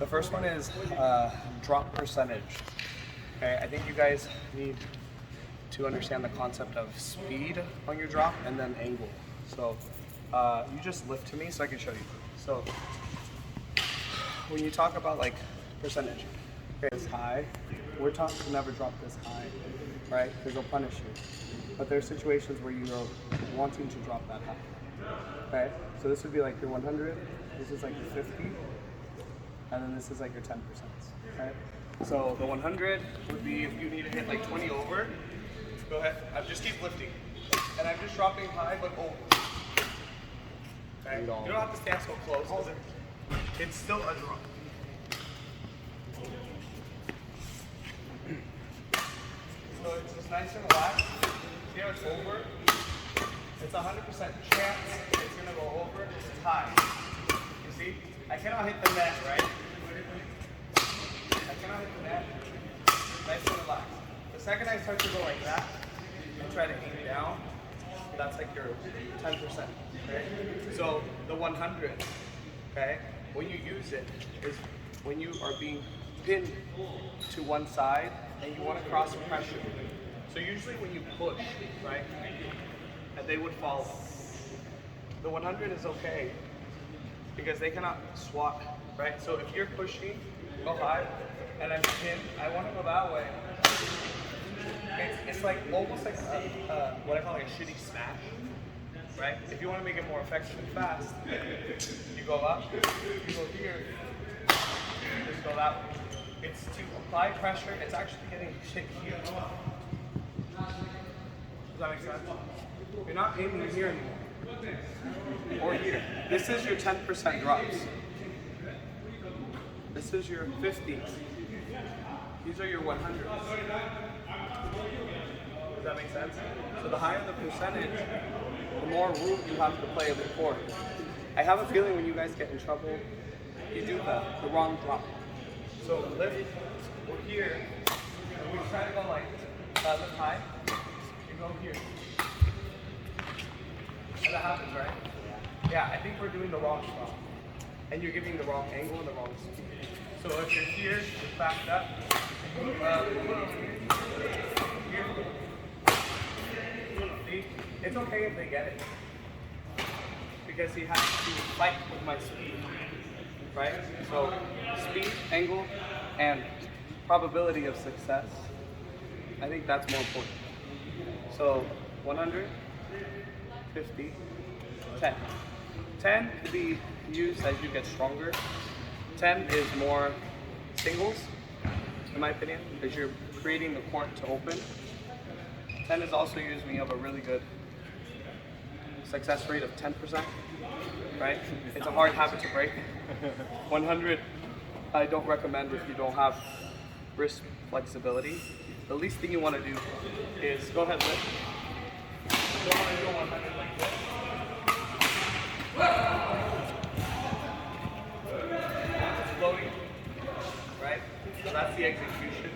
The first one is drop percentage. Okay, I think you guys need to understand the concept of speed on your drop and then angle. So you just lift to me so I can show you. So when you talk about like percentage, okay, it's high. We're taught to never drop this high, right? Because they'll punish you. But there are situations where you're wanting to drop that high. Okay, so this would be like your 100. This is like your 50. And then this is like your 10%. Okay? So the 100 would be if you need to hit like 20 over. Go ahead. I just keep lifting. And I'm just dropping high but over. Okay? You don't have to stand so close because it's still a drop. So it's just nice and relaxed. See how it's over? It's 100% chance it's going to go over. It's high. You see? I cannot hit the net, right? I cannot hit the net. Nice and relaxed. The second I start to go like that, and try to aim down, that's like your 10%. Okay? So the 100, okay, when you use it is when you are being pinned to one side and you want to cross pressure. So usually when you push, right, and they would follow. The 100 is okay because they cannot swat, right? So if you're pushing, go high, and I'm pinned, I want to go that way. It's like almost like what I call like a shitty smash, right? If you want to make it more effective and fast, you go up, you go here, you just go that way. It's to apply pressure. It's actually getting shit here. Does that make sense? You're not aiming here anymore. Or here. This is your 10% drops. This is your 50s. These are your 100s. Does that make sense? So the higher the percentage, the more room you have to play in the court. I have a feeling when you guys get in trouble, you do the wrong drop. So lift, we're here, and we try to go like lift high, you go here. And that happens, right? Yeah, I think we're doing the wrong drop. And you're giving the wrong angle and the wrong speed. So if you're here, you're backed up. Here. See? It's okay if they get it. Because he has to fight with my speed. Right? So speed, angle, and probability of success. I think that's more important. So 100, 50, 10. 10 can be used as you get stronger. 10 is more singles, in my opinion, because you're creating the court to open. 10 is also used when you have a really good success rate of 10%, right? It's a hard habit to break. 100, I don't recommend if you don't have wrist flexibility. The least thing you want to do is go ahead and lift. You don't want to do 100 like this. It's floating, right? So that's the execution.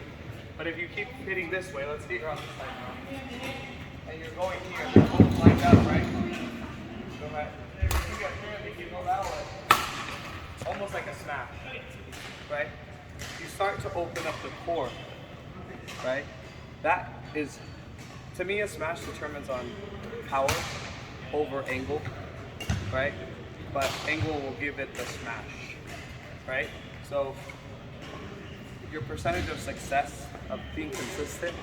But if you keep hitting this way, let's see, you're on this side now. And you're going here, they're both lined up, right? Go ahead. If you get here, you go that way. It's almost like a smash, right? You start to open up the core, right? That is, to me, a smash determines on power over angle, right? But angle will give it the smash, right? So your percentage of success of being consistent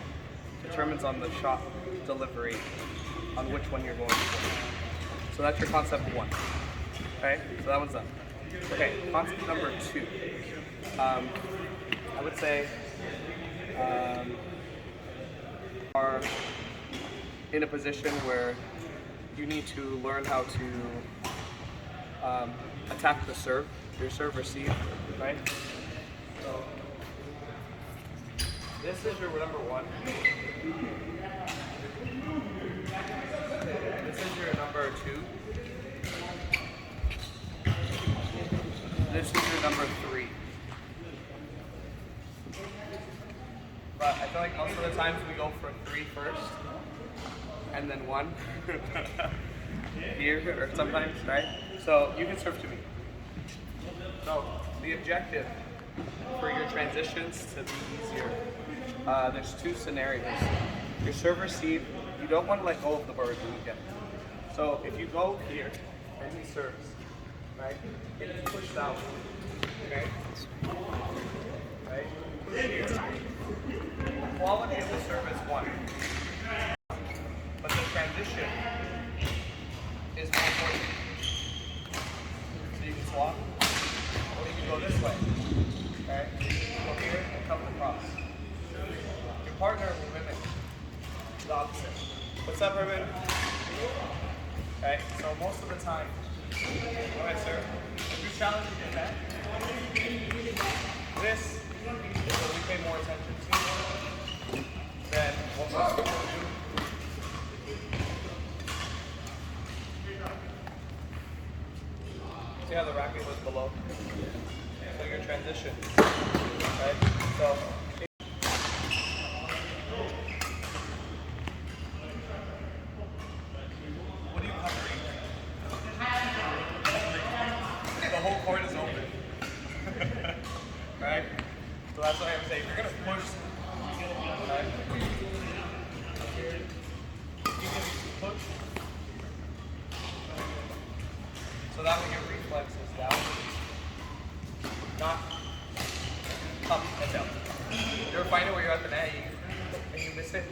determines on the shot delivery on which one you're going for. So that's your concept one. Okay, so that one's done. Okay, concept number two. I would say are in a position where you need to learn how to attack the serve, your serve receive, right? So this is your number one. This is your number two. This is your number three. But I feel like most of the times we go for three first, and then one here, or sometimes, right? So you can serve to me. So the objective transitions to be easier, there's two scenarios. Your serve receive, you don't want to let go of the bird when you get it. So if you go here and he serves, right? It is pushed out. Okay? Right? Push here. The quality of the serve is one. But the transition is more important. So you can swap, or you can go this way. Okay? Go here and come across. Your partner will mimic the opposite. What's up, Ruben? Okay, so most of the time, go ahead, sir. If you challenge your net, this is what we pay more attention to than what most people do. See how the racket was below? So your transition, right? So. What are you covering? The whole court is open. Right? So that's why I'm saying, if you're going to push, right? You can push. So that way your reflex is down, not up and down. You ever find it where you're at the net and you miss it?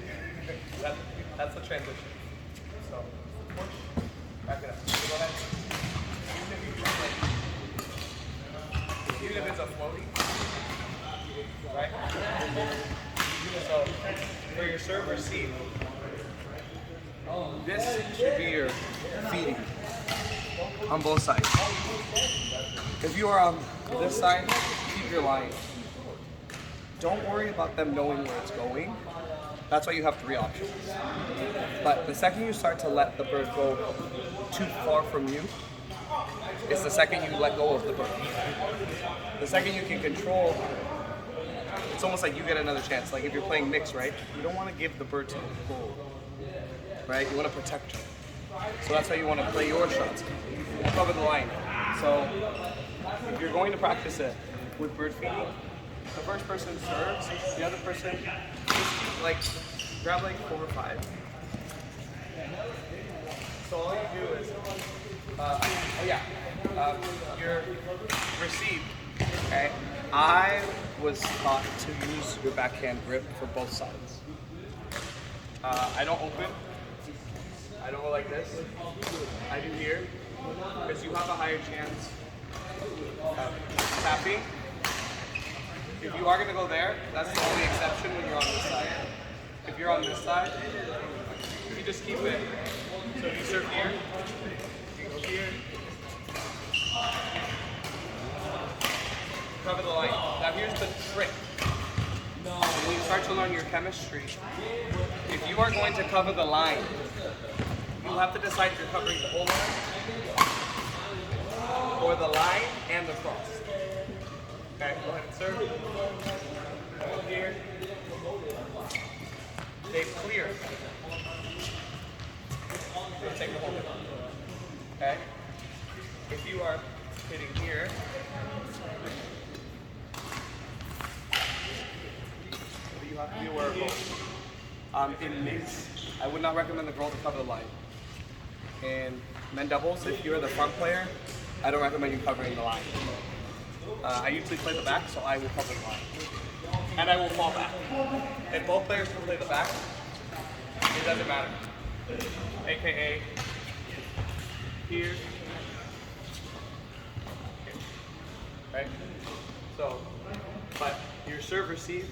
That's the transition. So push, back it up. Go ahead. Even if it's a floating, right? So for your serve receive, this should be your feeding on both sides. If you are on this side, keep your line. Don't worry about them knowing where it's going. That's why you have three options. But the second you start to let the bird go too far from you, it's the second you let go of the bird. The second you can control, it's almost like you get another chance. Like if you're playing mix, right? You don't want to give the bird to the goal, right? You want to protect her. So that's how you want to play your shots. Cover the line. So if you're going to practice it with bird feeding, the first person serves, the other person just like grab like 4 or 5. So all you do is, your receive. Okay, I was taught to use your backhand grip for both sides. I don't open. I don't go like this. I do here because you have a higher chance of tapping. If you are going to go there, that's the only exception when you're on this side. If you're on this side, you just keep it. So if you serve here, you go here. Cover the line. Now here's the trick. When you start to learn your chemistry, if you are going to cover the line, you have to decide if you're covering the whole line, or the line and the cross. Okay, go ahead and serve. Go here. Stay clear. Take the whole thing. Okay? If you are hitting here, you have to be aware of both. In mix, I would not recommend the girl to cover the line. In men doubles, if you're the front player, I don't recommend you covering the line. I usually play the back, so I will cover the line. And I will fall back. If both players can play the back, it doesn't matter. AKA here. Right? So, but your serve receive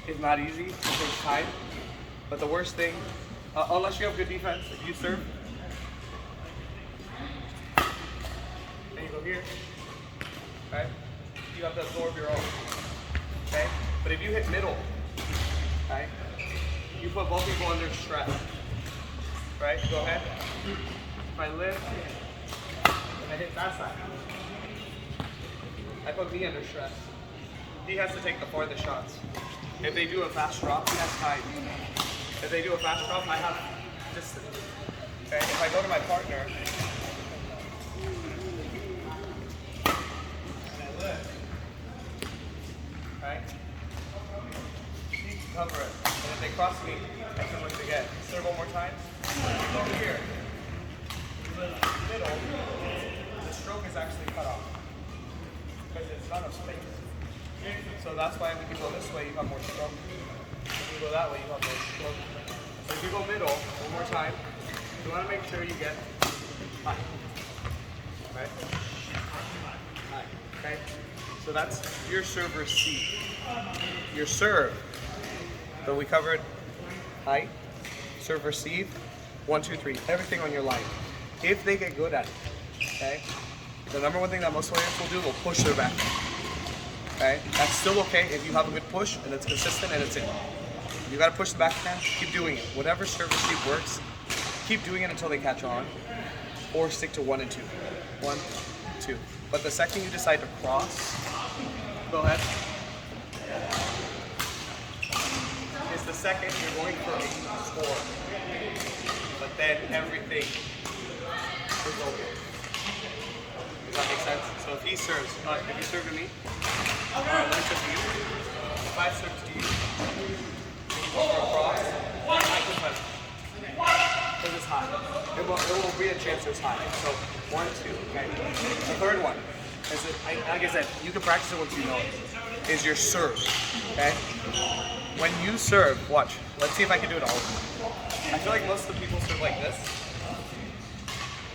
is not easy, it takes time. But the worst thing, unless you have good defense, if you serve, and you go here, right? You have to absorb your own, okay? But if you hit middle, right? You put both people under stress, right? Go ahead. If I lift, and I hit that side, I put me under stress. He has to take the farthest shots. If they do a fast drop, he has time. If they do a fast drop, I have distance. Okay? If I go to my partner, and I lift, right? You can cover it. And if they cross me, I can lift again. Serve one more time. Over here. The middle, the stroke is actually cut off. Because it's not a space. So that's why when you go this way, you have more stroke. If you go that way, you have more stroke. So if you go middle, one more time, you want to make sure you get high. Right? High. Okay? So that's your serve receive. Your serve. So we covered height, serve receive, 1, 2, 3, everything on your line. If they get good at it, okay? The number one thing that most players will do will push their back. Okay? That's still okay if you have a good push and it's consistent and it's in. You gotta push the backhand, keep doing it. Whatever serve receive works, keep doing it until they catch on, or stick to 1 and 2. 1, 2. But the second you decide to cross, go ahead. It's the second you're going for a score. But then everything is over. Does that make sense? So if he serves, if you serve to me, alright, let me serve to you. If I serve to you, go for a cross, I can touch it. Because it's high. There will be a chance it's high. So 1, 2, okay. The third one is that, like I said, you can practice it once you know it, is your serve, okay? When you serve, watch, let's see if I can do it all. I feel like most of the people serve like this,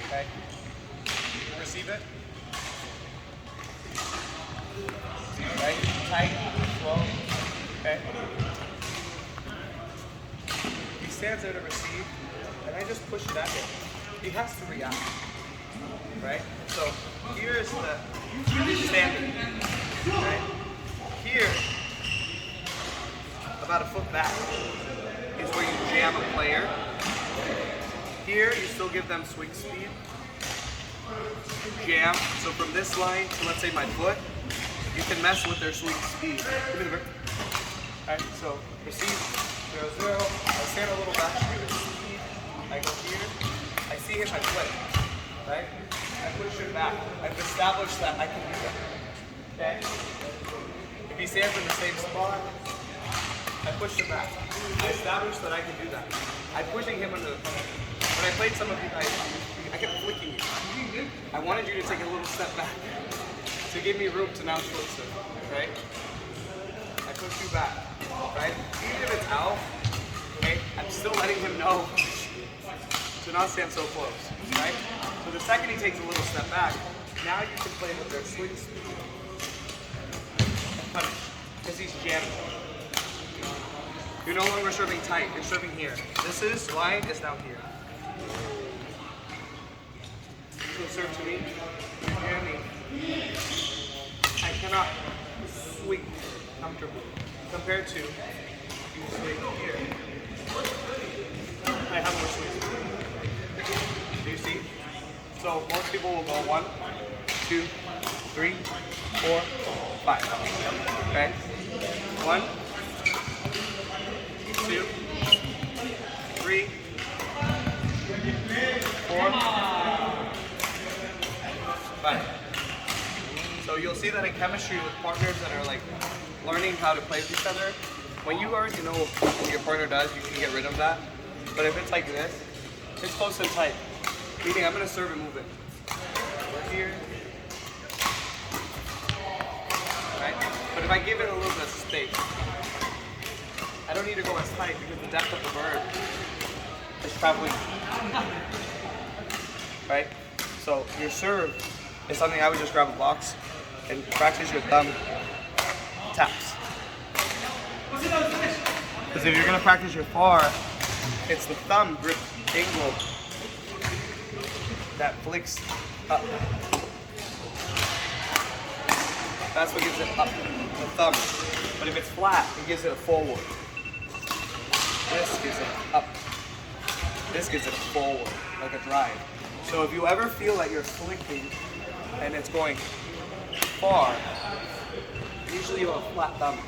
okay? Receive it. Right, tight, slow, okay? He stands there to receive, and I just push it at him. He has to react, right? So here is the standard, right? Here, about a foot back, is where you jam a player. Here, you still give them swing speed. Jam, so from this line to, let's say, my foot, you can mess with their swing speed. Alright, so receive, 0, 0. I stand a little back, speed. I go here. I see him, I flip. Right? I push him back. I've established that I can do that. Okay? If he stands in the same spot, I push him back. I established that I can do that. I'm pushing him under the punch. When I played some of you guys, I kept flicking you. I wanted you to take a little step back to give me room to now short serve, right? I push you back, right? Even if it's out, okay, I'm still letting him know to not stand so close, right? So the second he takes a little step back, now you can play with their swing speed and punish, because he's jamming. You're no longer serving tight, you're serving here. This is line is now here. So serve to me, jamming. I cannot swing comfortably compared to you swing here. I have more swing. Do you see? So most people will go 1, 2, 3, 4, 5. Okay? 1, 2, 3, 4, 5. So you'll see that in chemistry with partners that are like learning how to play with each other, when you already know what your partner does, you can get rid of that. But if it's like this, it's close and tight. Meaning I'm going to serve and move it. We're here. Right? But if I give it a little bit of space, I don't need to go as tight because the depth of the bird is traveling. Right? So your serve is something I would just grab a box and practice your thumb taps. Because if you're going to practice your far, it's the thumb grip angle that flicks up. That's what gives it up, the thumb. But if it's flat, it gives it a forward. This gives it up. This gives it a forward, like a drive. So if you ever feel that you're flicking and it's going far, usually you have a flat thumb.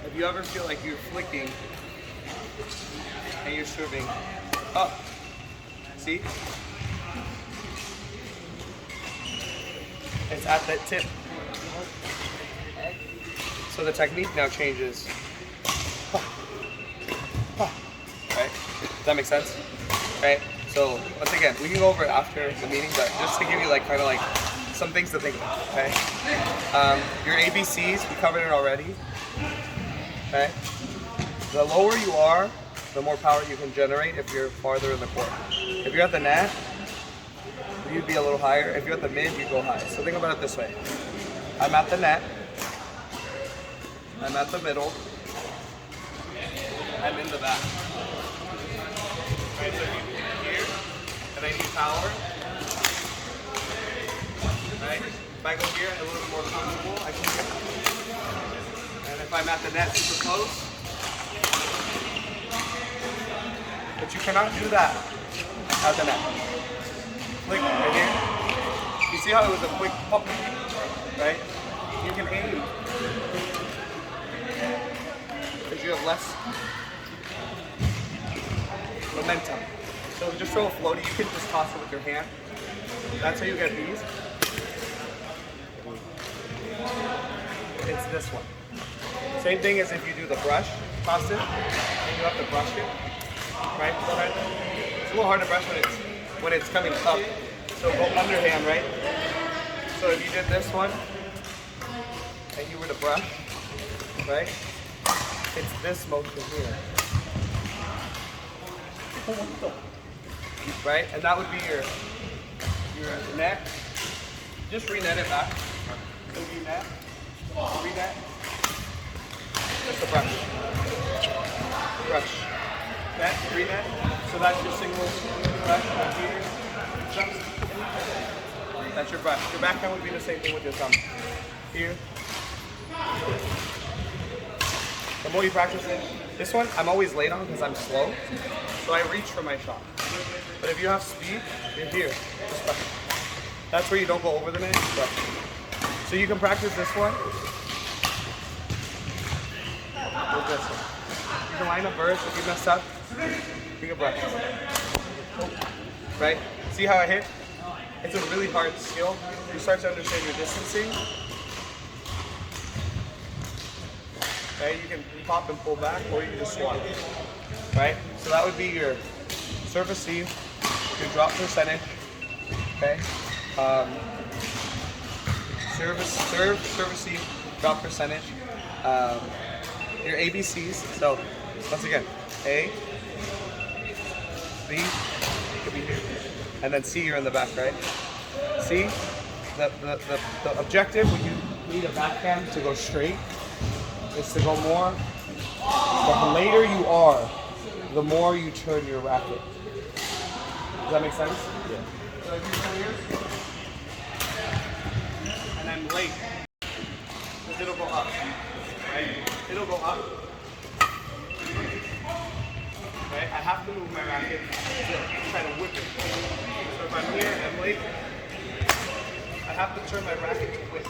If you ever feel like you're flicking and you're serving up, see? It's at that tip. So the technique now changes. Right? Does that make sense? Right? So once again, we can go over it after the meeting, but just to give you like kind of like some things to think about. Okay? Your ABCs, we covered it already. Okay? The lower you are, the more power you can generate if you're farther in the court. If you're at the net, you'd be a little higher. If you're at the mid, you go high. So think about it this way. I'm at the net. I'm at the middle. I'm in the back. Right, so if you here, and I need power. Right? If I go here, a little bit more comfortable, I can get it. And if I'm at the net super close, but you cannot do that at the net. Click right here. You see how it was a quick pop, right? You can aim because you have less momentum. So just throw a floaty. You can just toss it with your hand. That's how you get these. It's this one. Same thing as if you do the brush, toss it, and you have to brush it. Right? It's a little hard to brush when it's coming up. So go underhand, right? So if you did this one and you were to brush, right? It's this motion here. Right? And that would be your net. Just re-net it back. So you net, re-net. Just a brush. Brush. Net, re-net. So that's your single brush right here. That's your brush. Your backhand would be the same thing with your thumb. Here. The more you practice it, this one I'm always late on because I'm slow. So I reach for my shot. But if you have speed, you're here. Just brush. That's where you don't go over the net. Brush. So you can practice this one with this one. You can line up bursts if you mess up. You can brush. Right? See how I hit? It's a really hard skill. You start to understand your distancing. Okay, you can pop and pull back, or you can just swat. Right? So that would be your serve receive, your drop percentage. Okay? Serve receive, drop percentage. Your ABCs. So once again, A, B, it could be here. And then C, you're in the back, right? C, the objective when you need a backhand to go straight is to go more. The later you are, the more you turn your racket. Does that make sense? Yeah. So if you come here, and I'm late, because it'll go up, right? It'll go up. Right? I have to move my racket to try to whip it. So if I'm here and I'm late, I have to turn my racket to whip.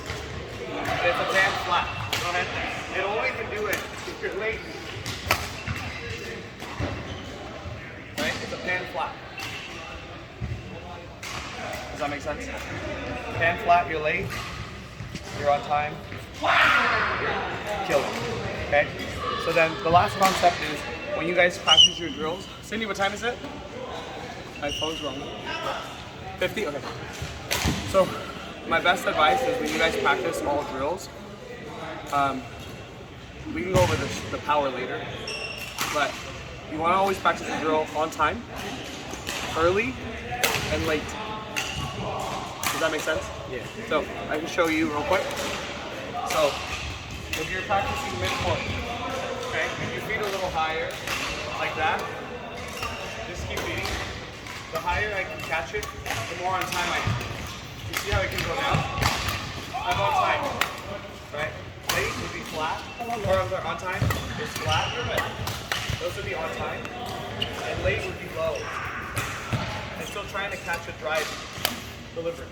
And it's a band flat. Go ahead. It only can do it if you're late. Right? It's a pan flat. Does that make sense? Pan flat, you're late, you're on time, you're killing. Okay? So then the last concept is when you guys practice your drills. Cindy, what time is it? My phone's wrong. 50? Okay. So my best advice is when you guys practice all drills, we can go over the power later, but you want to always practice the drill on time, early, and late. Does that make sense? Yeah. So I can show you real quick. So if you're practicing mid-court, okay, and your feet a little higher, like that, just keep beating. The higher I can catch it, the more on time I am. You see how it can go down? I'm on time, right? Late would be flat, or on time is flat. Those would be on time, and late would be low. I'm still trying to catch a drive delivery.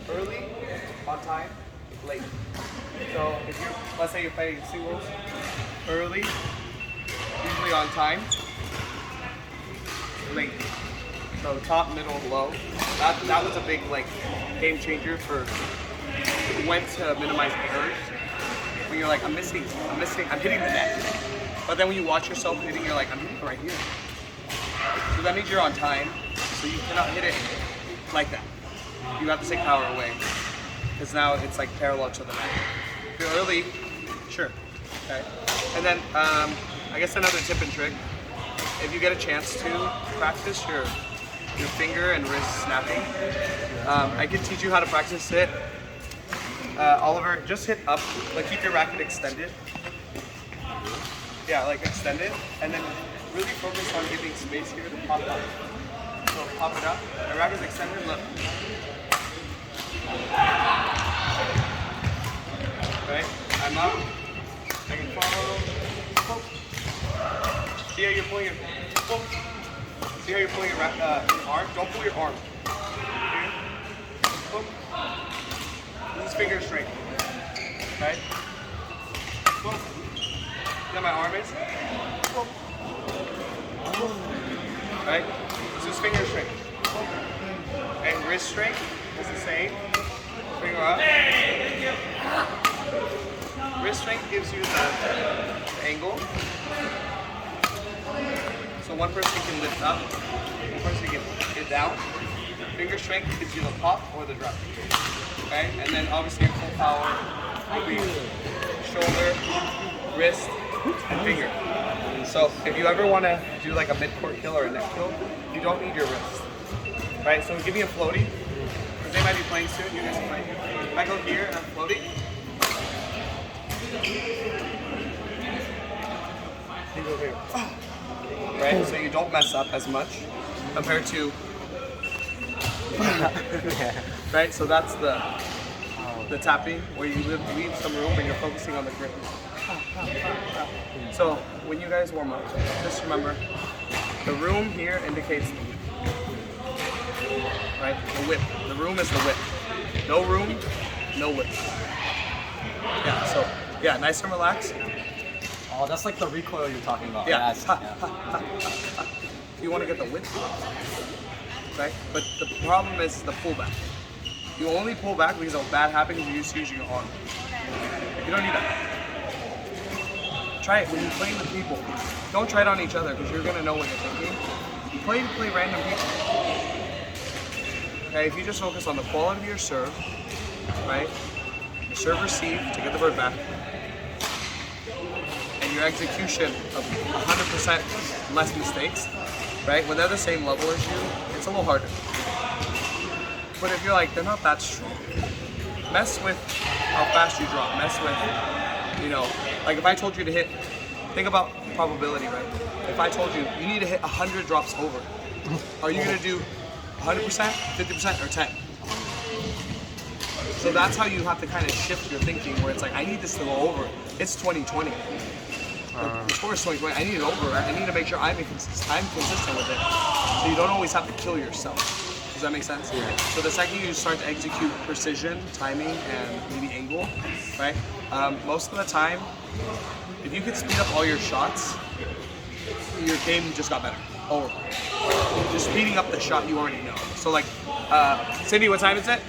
Early, on time, late. So if you, let's say you're playing singles, early, usually on time, late. So top, middle, low. That was a big like game changer for went to minimize errors. When you're like, I'm hitting the net. But then when you watch yourself hitting, you're like, I'm hitting it right here. So that means you're on time. So you cannot hit it like that. You have to take power away. Because now it's like parallel to the net. If you're early, sure. Okay. And then I guess another tip and trick, if you get a chance to practice your finger and wrist snapping, I can teach you how to practice it. Oliver, just hit up, like keep your racket extended. Yeah, like extend it, and then really focus on giving space here to pop up. So pop it up, the racket's extended, look. Right, I'm up, I can follow. See how you're pulling your, see how you're pulling your arm? Don't pull your arm. Here. Boom. This is finger strength. Right? Boom. See how my arm is? Boom. Right? This is finger strength. And wrist strength is the same. Finger up. Wrist strength gives you the angle. So one person can lift up, one person can get down. Finger strength gives you the pop or the drop. Okay? And then obviously your full power will be shoulder, wrist, and finger. So if you ever want to do like a mid-court kill or a neck kill, you don't need your wrist. Right? So give me a floaty, because they might be playing soon, you guys might. If I go here and I'm floating, you go here. Right? So you don't mess up as much compared to right? So that's the tapping where you leave some room and you're focusing on the grip. So when you guys warm up, just remember the room here indicates the whip. Right? The whip. The room is the whip. No room, no whip. Yeah, so yeah, nice and relaxed. Oh, that's like the recoil you're talking about. Yeah. Yeah. You want to get the width, right? But the problem is the pullback. You only pull back because if bad happens, you just use your arm. You don't need that. Try it when you're playing with people. Don't try it on each other because you're gonna know what you're thinking. Play random people. Okay, if you just focus on the quality of your serve, right? Your serve receive to get the bird back. Your execution of 100% less mistakes, right? When they're the same level as you, it's a little harder. But if you're like, they're not that strong, mess with how fast you drop. Mess with, you know, like if I told you to hit, think about probability, right? If I told you, you need to hit 100 drops over, are you gonna do 100%, 50%, or 10? So that's how you have to kind of shift your thinking where it's like, I need this to go over. It's 2020. The score is 2020. I need it over. Right? I need to make sure I'm consistent with it. So you don't always have to kill yourself. Does that make sense? Yeah. So the second you start to execute precision, timing, and maybe angle, right? Most of the time, if you could speed up all your shots, your game just got better. Or just speeding up the shot you already know. So like, Cindy, what time is it?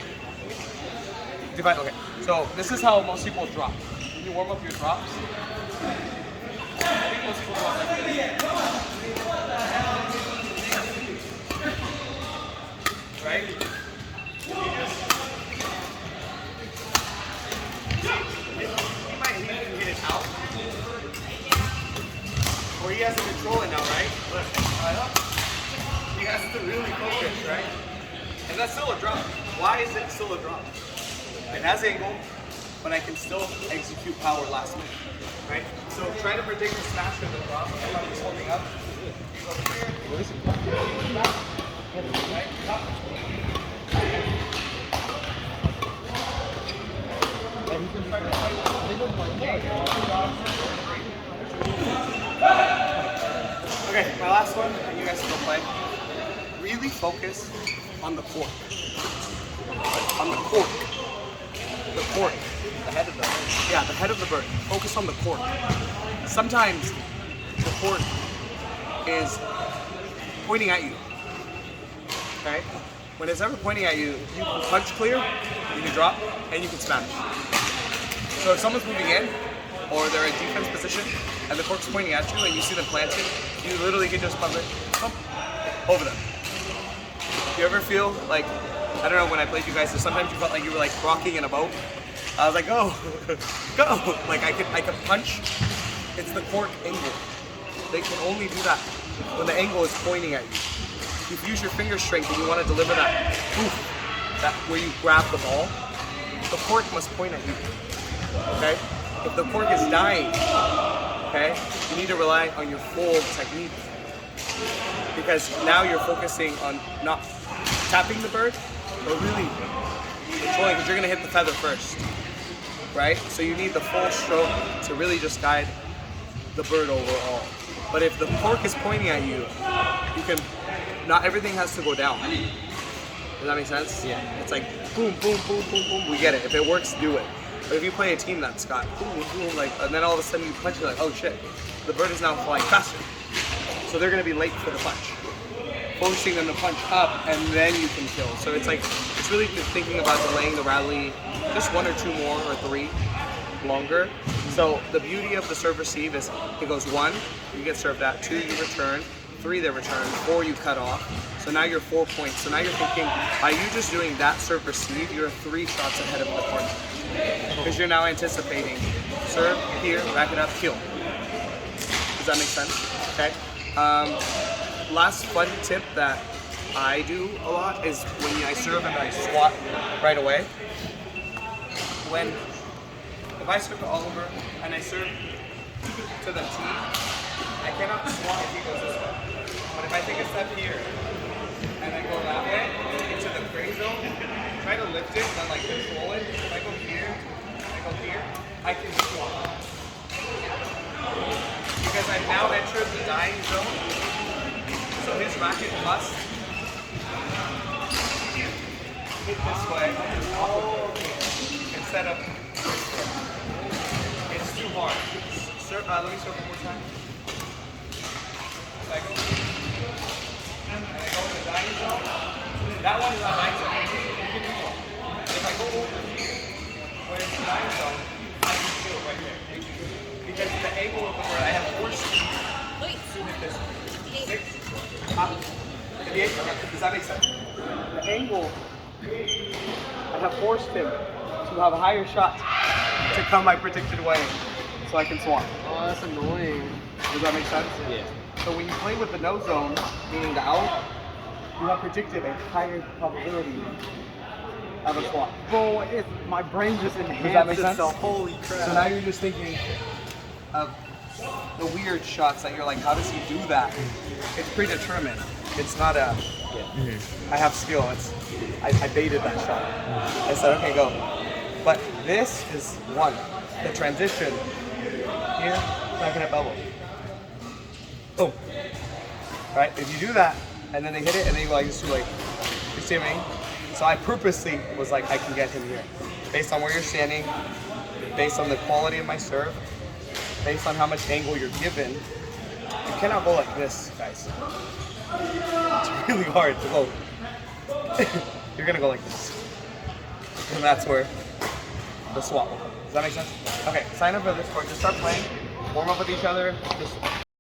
Okay. So this is how most people drop. When you warm up your drops, I think most people drop like this. Right? He might even hit it out. Or he has to control it now, right? Look, he has to really focus, right? And that's still a drop. Why is it still a drop? It has angle, but I can still execute power last minute, right? So try to predict the smash of the drop. If I'm just holding up, you go here. Right? Up. Okay, my last one, and you guys can go play. Really focus on the court. On the court. The court. The head of the bird. Yeah, the head of the bird. Focus on the court. Sometimes the court is pointing at you. Okay? When it's ever pointing at you, you can punch clear, You can drop and you can smash. So if someone's moving in or they're in defense position and the cork's pointing at you and you see them planting, you literally can just pump it over them. You ever feel like, I don't know, when I played you guys, sometimes you felt like you were like rocking in a boat? I was like, go, go. Like I could punch. It's the cork angle. They can only do that when the angle is pointing at you. If you use your finger strength and you want to deliver that, that where you grab the ball, the cork must point at you. Okay? If the cork is dying, okay, you need to rely on your full technique. Because now you're focusing on not tapping the bird, but really controlling, because you're going to hit the feather first. Right? So you need the full stroke to really just guide the bird overall. But if the cork is pointing at you, you can, not everything has to go down. Does that make sense? Yeah. It's like boom, boom, boom, boom, boom. We get it. If it works, do it. But if you play a team that's got boom, boom, like, and then all of a sudden you punch, you're like, oh shit, the bird is now flying faster. So they're gonna be late for the punch. Forcing them to punch up, and then you can kill. So it's like, it's really thinking about delaying the rally just 1 or 2 more or 3 longer. So the beauty of the serve receive is it goes 1, you get served at, 2, you return, 3, they return, 4, you cut off. So now you're 4 points. So now you're thinking, by you just doing that serve receive, you're 3 shots ahead of the partner. Because you're now anticipating serve, here, rack it up, kill. Does that make sense? Okay. Last fun tip that I do a lot is when I serve and I swat right away. If I serve to Oliver and I serve to the tee, I cannot swat if he goes this way. But if I take a step here and I go that way into the gray zone, try to lift it and like control it. If I go here, I can swat. Because I've now entered the dying zone. So his racket must hit this way instead of this way. It's too hard. Let me serve one more time. If I go and I go in the dying zone, that one is not dying zone. You can do one. If I go over here, where it's the dying zone, I can feel it right there. Because the angle of the bird, I have 4 speed to hit this way. 6. Does that make sense? The angle, I have forced him to have a higher shot to come my predicted way so I can swat. Oh, that's annoying. Does that make sense? Yeah. So when you play with the no zone, meaning the out, you have predicted a higher probability of a swat. Bro, my brain just Does that enhanced make sense? itself. Holy crap. So now you're just thinking of the weird shots that you're like, how does he do that? It's predetermined. It's not a, I have skill. I baited that shot. I said, okay, go. But this is one. The transition here, backing up elbow. Boom. Right? If you do that, and then they hit it, and then you go like this, too late. You see what I mean? So I purposely was like, I can get him here. Based on where you're standing, based on the quality of my serve, based on how much angle you're given, you cannot go like this, guys. It's really hard to go. You're gonna go like this. And that's where the swap will come. Does that make sense? Okay, sign up for this course. Just start playing. Warm up with each other. Just